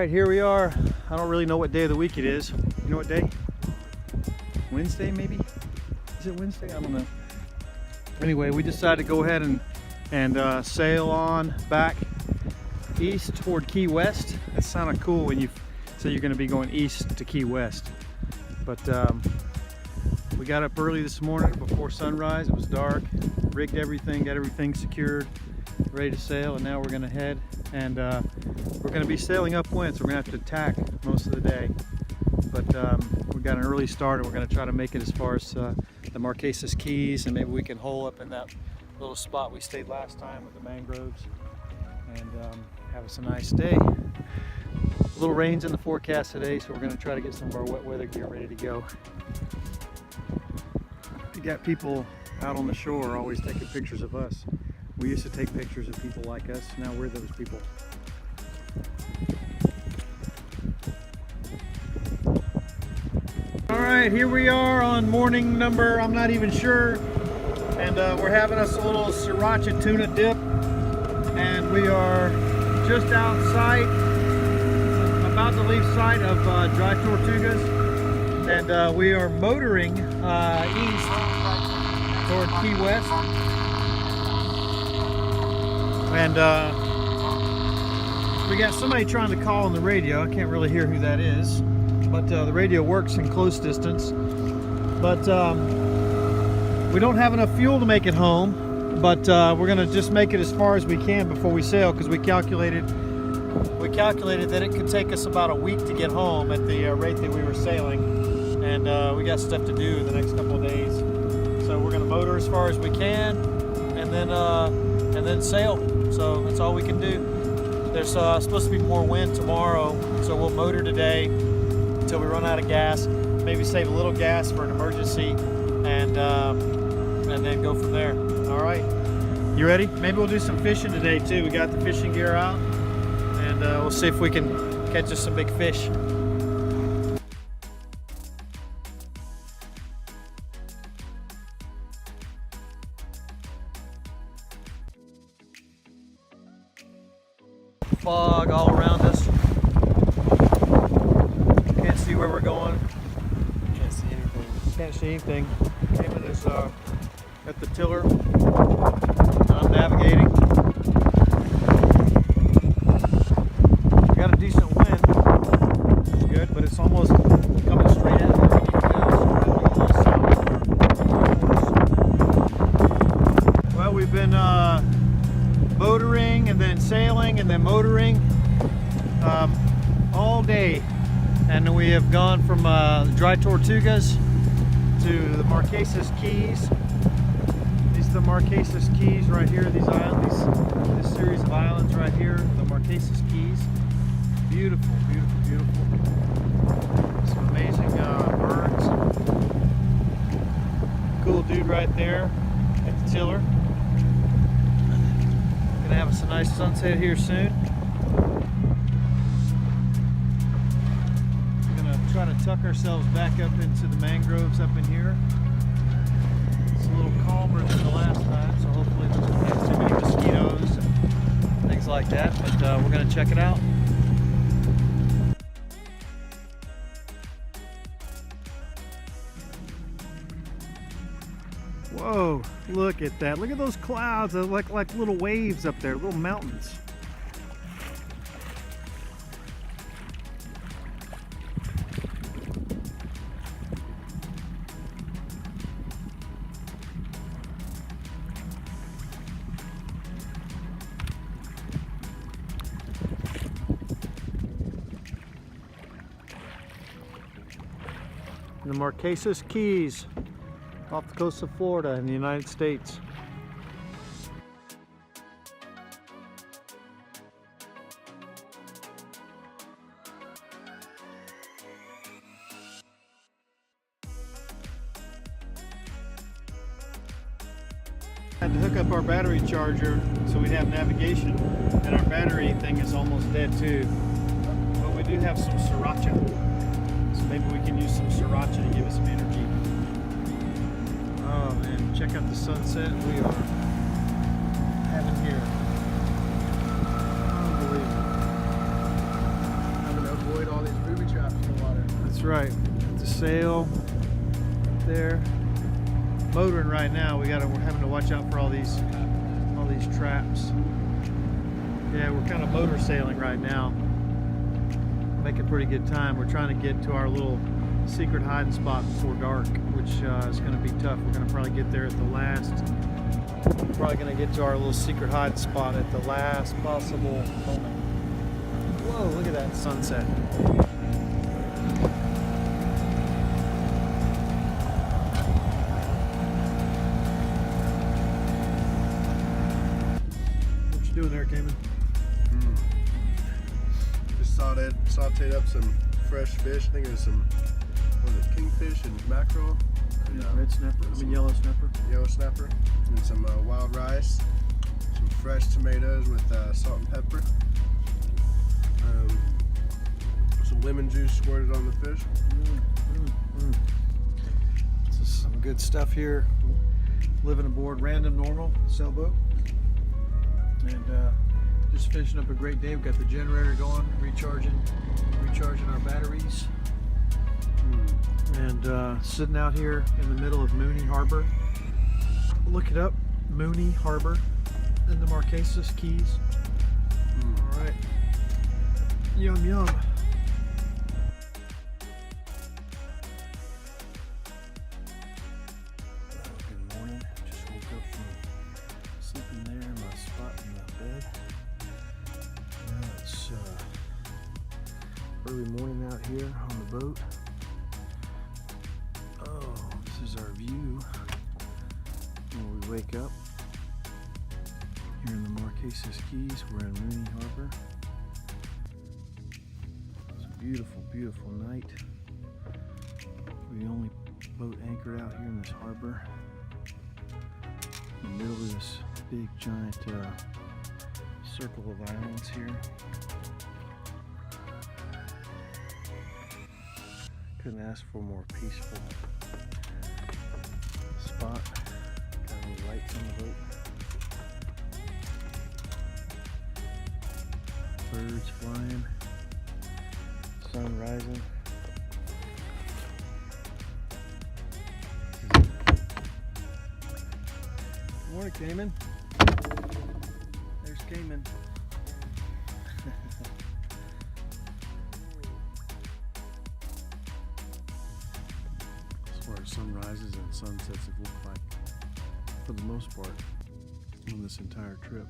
right, here we are. I don't really know what day of the week it is. You know what day? Wednesday, maybe? Is it Wednesday? I don't know. Anyway, we decided to go ahead and sail on back east toward Key West. That sounded cool when you say you're going to be going east to Key West. But we got up early this morning before sunrise. It was dark, rigged everything, got everything secured, ready to sail, and now we're going to head. And we're going to be sailing upwind, so we're going to have to tack most of the day. But we got an early start, and we're going to try to make it as far as the Marquesas Keys, and maybe we can hole up in that little spot we stayed last time with the mangroves, and have us a nice day. A little rain's in the forecast today, so we're going to try to get some of our wet weather gear ready to go. We got people out on the shore always taking pictures of us. We used to take pictures of people like us. Now we're those people. All right, here we are on morning number, I'm not even sure. And we're having us a little sriracha tuna dip. And we are just outside, about to leave sight of dry Tortugas. And we are motoring east toward Key West. And we got somebody trying to call on the radio. I can't really hear who that is, but the radio works in close distance. But we don't have enough fuel to make it home, but we're gonna just make it as far as we can before we sail, because we calculated that it could take us about a week to get home at the rate that we were sailing, and we got stuff to do in the next couple of days. So we're gonna motor as far as we can, and then sail. So that's all we can do. There's supposed to be more wind tomorrow, so we'll motor today until we run out of gas. Maybe save a little gas for an emergency, and then go from there. All right, you ready? Maybe we'll do some fishing today too. We got the fishing gear out, and we'll see if we can catch us some big fish. Fog all around us. Can't see where we're going. Can't see anything. Can't see anything. Cayman is at the tiller. I'm navigating. We got a decent wind. It's good, but it's almost coming straight at where we need to go. So well, we've been motoring and then sailing and then motoring all day, and we have gone from dry Tortugas to the Marquesas Keys. These are the Marquesas Keys right here. These islands, this series of islands right here, the Marquesas Keys. Beautiful, beautiful, beautiful. Some amazing birds. Cool dude right there at the tiller. Gonna have us a nice sunset here soon. We're gonna try to tuck ourselves back up into the mangroves up in here. It's a little calmer than the last time, so hopefully there's not too many mosquitoes and things like that, but we're gonna check it out. Whoa, look at that. Look at those clouds. They're like little waves up there, little mountains. The Marquesas Keys, off the coast of Florida in the United States. Had to hook up our battery charger so we have navigation, and our battery thing is almost dead too. But we do have some sriracha, so maybe we can use some sriracha to give us some energy. Oh man, check out the sunset we are having here. Unbelievable. right. The sail there. Motoring right now. We're having to watch out for all these traps. Yeah, we're kind of motor sailing right now. Making pretty good time. We're trying to get to our little secret hiding spot before dark, which is going to be tough. We're going to probably get there at the last. We're probably going to get to our little secret hiding spot at the last possible moment. Whoa, look at that sunset. What you doing there, Cayman? Just sauteed up some fresh fish. I think it was some kingfish and mackerel. And, Red snapper, yellow snapper. Yellow snapper. And some wild rice. Some fresh tomatoes with salt and pepper. Some lemon juice squirted on the fish. This is some good stuff here. Living aboard Random Normal sailboat. And just finishing up a great day. We've got the generator going, recharging our batteries. And sitting out here in the middle of Mooney Harbor. Look it up, Mooney Harbor in the Marquesas Keys. All right, yum yum. Good morning. Just woke up from sleeping there in my spot in the bed. Now it's early morning out here on the boat. Oh, this is our view when we wake up here in the Marquesas Keys. We're in Mooney Harbor. It's a beautiful, beautiful night. We're the only boat anchored out here in this harbor. In the middle of this big, giant circle of islands here. Couldn't ask for a more peaceful spot. Got any lights on the boat. Birds flying. Sun rising. Good morning, Cayman. There's Cayman. As far as sunrises and sunsets have looked like, for the most part, on this entire trip.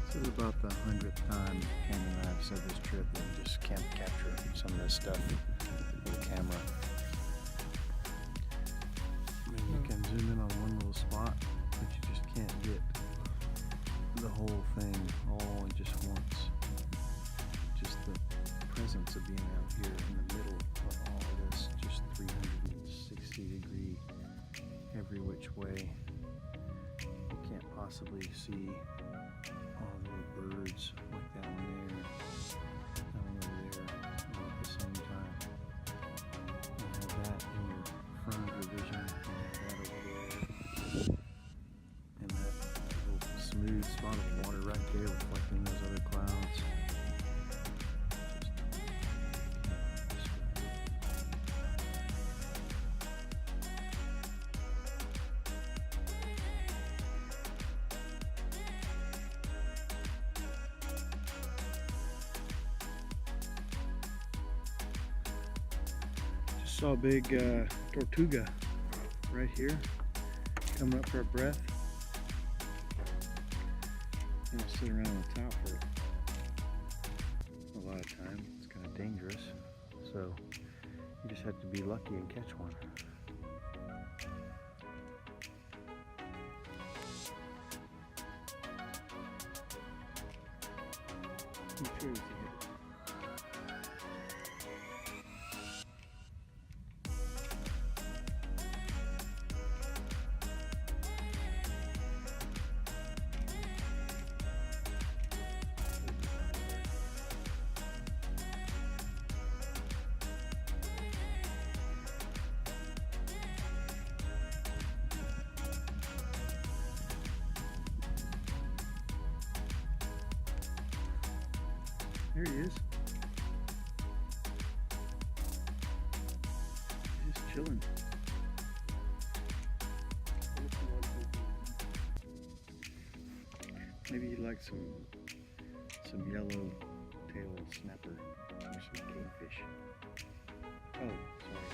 This is about the 100th time Cam and I have said this trip, and we just can't capture some of this stuff with a camera. I mean, you can zoom in on one little spot, but you just can't get the whole thing all at just once. Just the presence of being out here in the middle of all of this, just 360-degree, every which way. You can't possibly see all the little birds like that one there, that one over there, all at the same time. You have that in your front of your vision, you have that over there, and that little smooth spot of water right there reflecting those other clouds. Saw a big Tortuga right here, coming up for a breath. I'm gonna sit around on the top for a lot of time. It's kind of dangerous, so you just have to be lucky and catch one. I'm sure you can hit it. There he is. He's just chilling. Maybe he'd like some yellow tail snapper or some kingfish. Oh, sorry.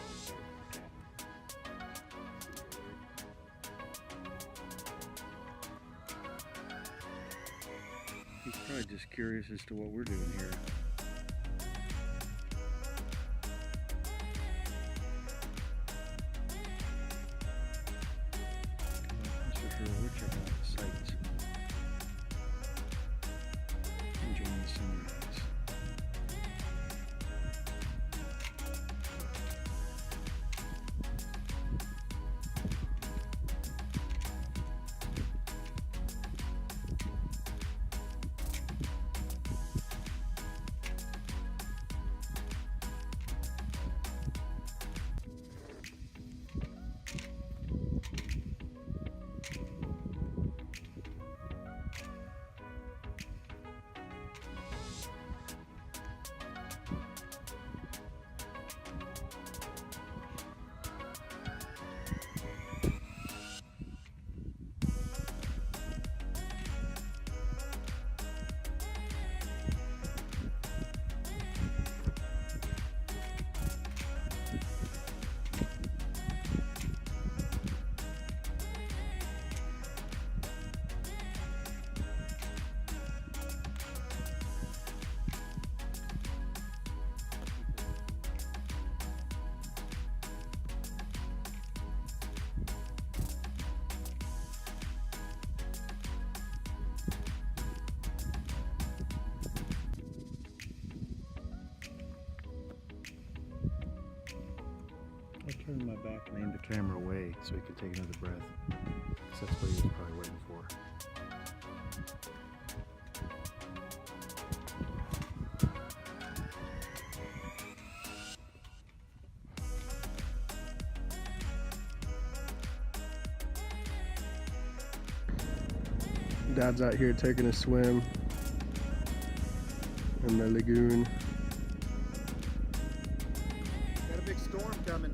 He's probably just curious as to what we're doing here. That's for sure. We're checking out the sights. Enjoying the sunrise. I turned my back and aimed the camera away so he could take another breath. So that's what he was probably waiting for. Dad's out here taking a swim in the lagoon. Got a big storm coming.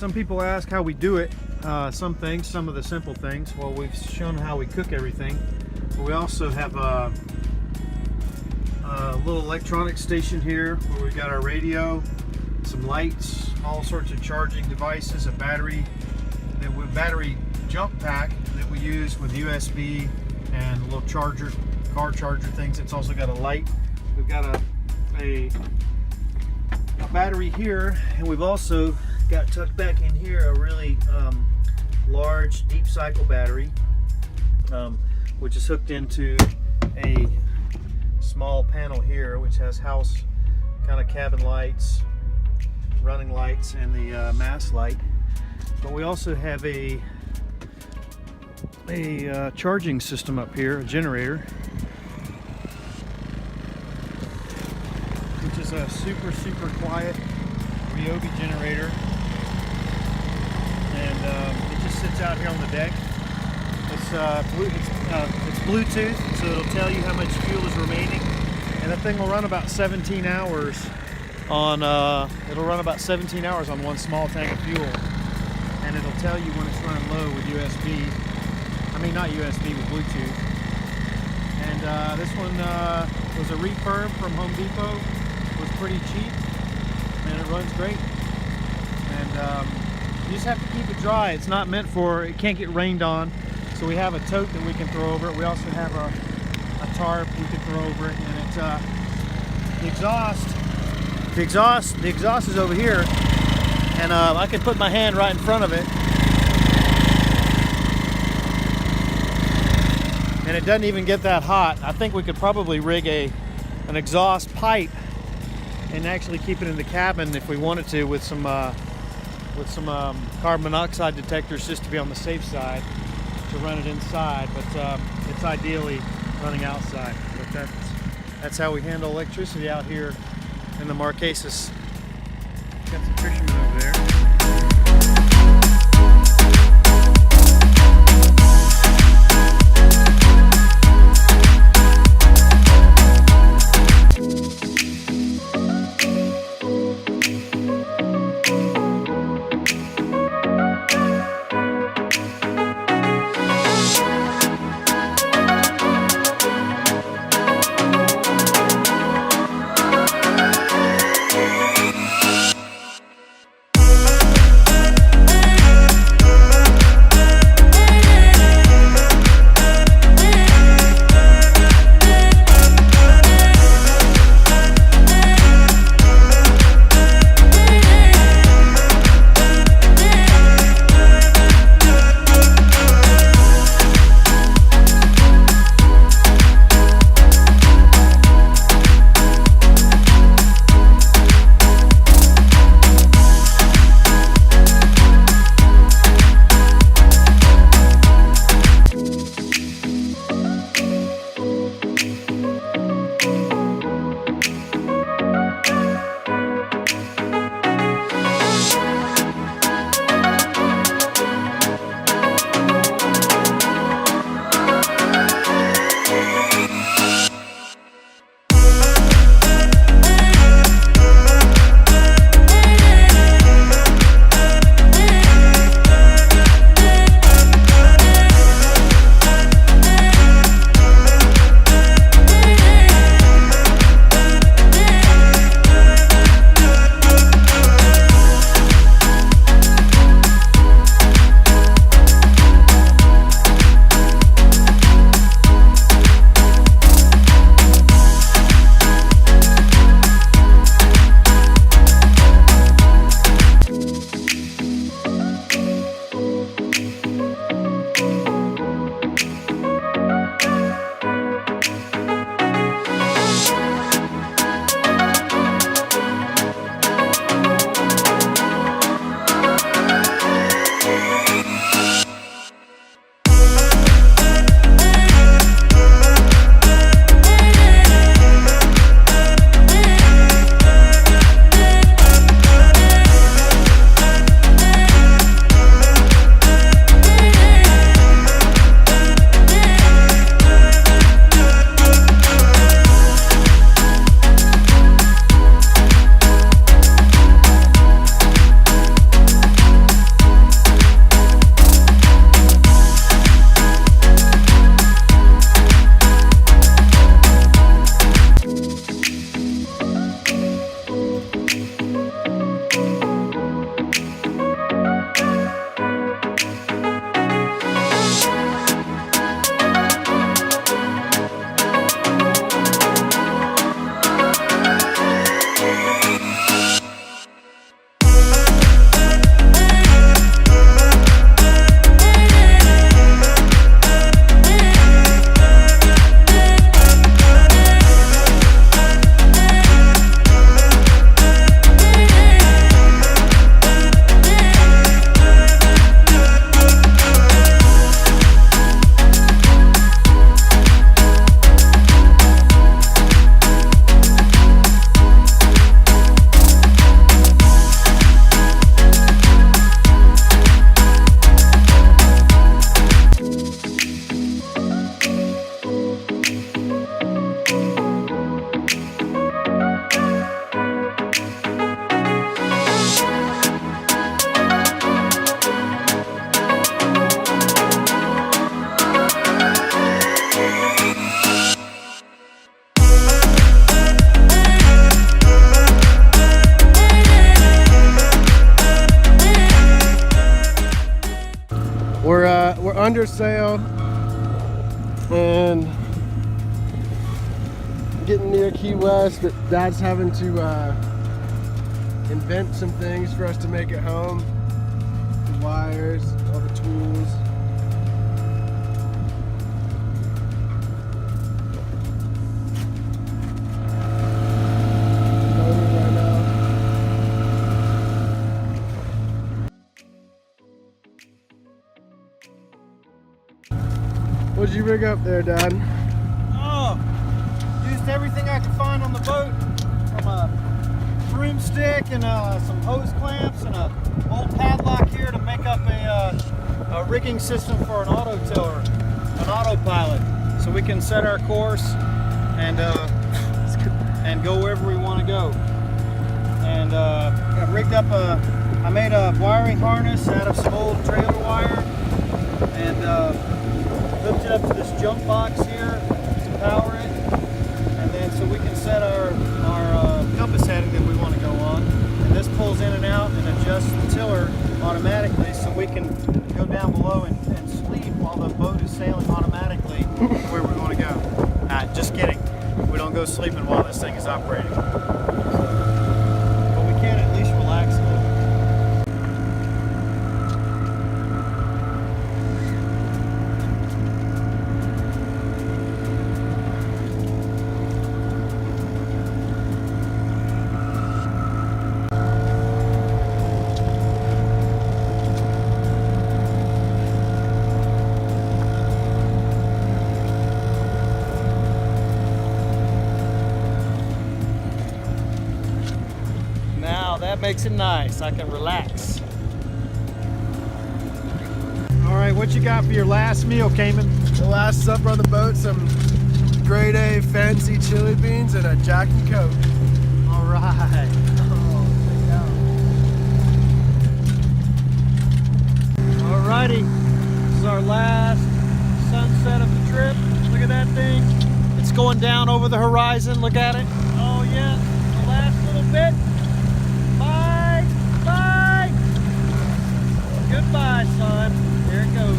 Some people ask how we do it. Some of the simple things. Well, we've shown how we cook everything. But we also have a little electronic station here where we've got our radio, some lights, all sorts of charging devices, a battery, battery jump pack that we use with USB and a little charger, car charger things. It's also got a light. We've got a battery here, and we've also got tucked back in here a really large deep cycle battery, which is hooked into a small panel here, which has house kind of cabin lights, running lights, and the mast light. But we also have a charging system up here, a generator, which is a super quiet Ryobi generator, and it just sits out here on the deck. It's Bluetooth, so it'll tell you how much fuel is remaining, and that thing will run about 17 hours on. It'll run about 17 hours on one small tank of fuel, and it'll tell you when it's running low with USB. I mean, not USB, with Bluetooth. And this one was a refurb from Home Depot. It was pretty cheap, and it runs great. And you just have to keep it dry. It's not meant for, it can't get rained on. So we have a tote that we can throw over it. We also have a tarp we can throw over it. And it's the exhaust is over here, and I can put my hand right in front of it, and it doesn't even get that hot. I think we could probably rig an exhaust pipe and actually keep it in the cabin if we wanted to, with some carbon monoxide detectors, just to be on the safe side, to run it inside. But it's ideally running outside. But that's how we handle electricity out here in the Marquesas. Got some fishermen over there. undersailed and getting near Key West, but Dad's having to invent some things for us to make it home. The wires, all the tools. Loading right now. What'd you rig up there, Dad? Oh, used everything I could find on the boat, from a broomstick and some hose clamps and a old padlock here to make up a rigging system for an auto tiller, an autopilot, so we can set our course and go wherever we want to go. And I rigged up I made a wiring harness out of some old trailer wire and hooked it up to this jump box here to power it, and then so we can set our compass heading that we want to go on. And this pulls in and out and adjusts the tiller automatically, so we can go down below and sleep while the boat is sailing automatically where we want to go. Just kidding. We don't go sleeping while this thing is operating. But we can at least relax a little. That makes it nice. I can relax. All right, what you got for your last meal, Cayman? The last supper on the boat, some grade A fancy chili beans and a Jack and Coke. All right. All righty. This is our last sunset of the trip. Look at that thing. It's going down over the horizon. Look at it. Oh yeah, the last little bit. Bye, bye. Goodbye, son. There it goes.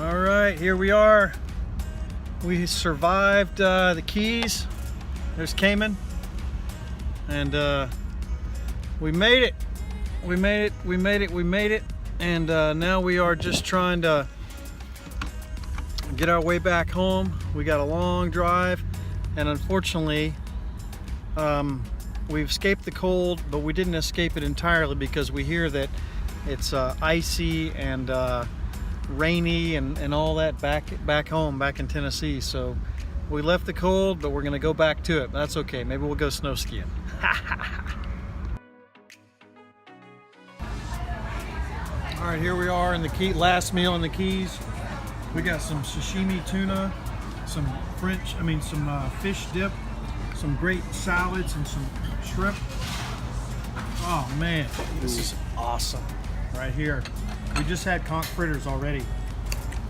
All right, here we are. We survived the Keys. There's Cayman. And we made it. We made it, we made it, we made it. And now we are just trying to get our way back home. We got a long drive, and unfortunately we've escaped the cold, but we didn't escape it entirely because we hear that it's icy and rainy and all that back home, back in Tennessee. So we left the cold, but we're gonna go back to it. That's okay, maybe we'll go snow skiing. All right, here we are in the Key, last meal in the Keys. We got some sashimi tuna, some some fish dip, some great salads, and some shrimp. Oh man, this is awesome right here. We just had conch fritters already.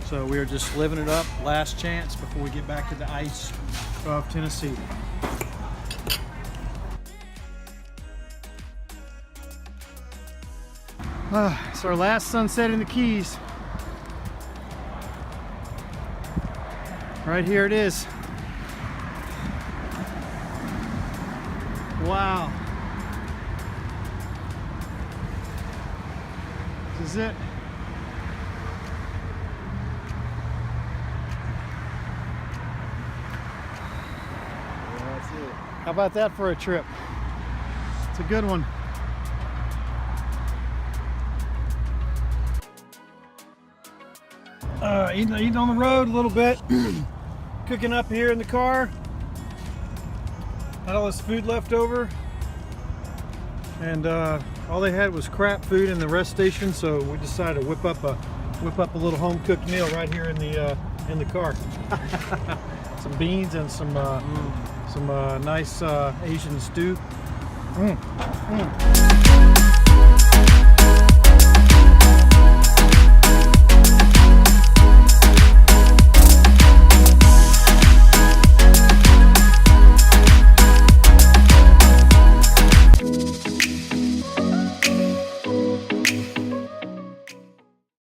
So we are just living it up, last chance before we get back to the ice of Tennessee. It's our last sunset in the Keys. Right here it is. Wow. This is it. That's it. How about that for a trip? It's a good one. Eating on the road a little bit. Cooking up here in the car. Had all this food left over, and all they had was crap food in the rest station. So we decided to whip up a little home cooked meal right here in the car. Some beans and some nice Asian stew.